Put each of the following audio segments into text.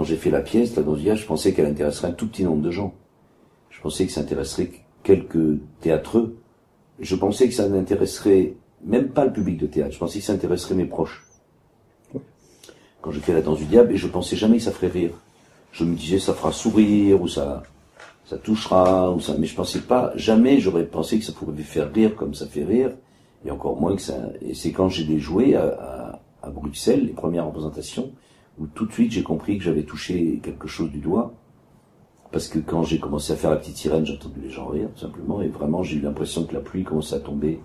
quand j'ai fait la pièce, la Danse du Diable, je pensais qu'elle intéresserait un tout petit nombre de gens. Je pensais que ça intéresserait quelques théâtreux. Je pensais que ça n'intéresserait même pas le public de théâtre. Je pensais que ça intéresserait mes proches. Quand j'ai fait la Danse du Diable, et je pensais jamais que ça ferait rire. Je me disais, ça fera sourire, ou ça touchera, ou ça, mais je pensais pas, jamais j'aurais pensé que ça pouvait faire rire comme ça fait rire, et encore moins que ça, et c'est quand j'ai joué à Bruxelles, les premières représentations, où tout de suite j'ai compris que j'avais touché quelque chose du doigt, parce que quand j'ai commencé à faire la petite sirène, j'ai entendu les gens rire, tout simplement, et vraiment j'ai eu l'impression que la pluie commençait à tomber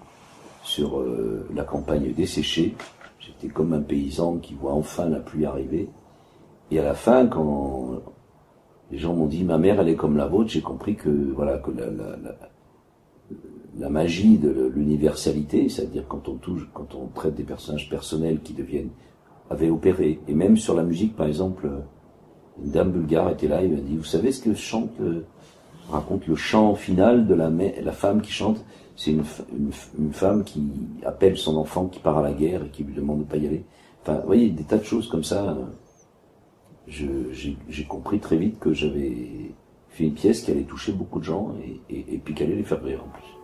sur la campagne desséchée. J'étais comme un paysan qui voit enfin la pluie arriver, et à la fin, quand les gens m'ont dit, ma mère, elle est comme la vôtre, j'ai compris que, voilà, que la magie de l'universalité, c'est-à-dire quand on traite des personnages personnels qui avaient opéré, et même sur la musique, par exemple, une dame bulgare était là, elle m'a dit, vous savez ce que raconte le chant final de la femme qui chante, c'est une femme qui appelle son enfant qui part à la guerre et qui lui demande de ne pas y aller. Enfin, vous voyez, des tas de choses comme ça. J'ai compris très vite que j'avais fait une pièce qui allait toucher beaucoup de gens et puis qui allait les faire rire en plus.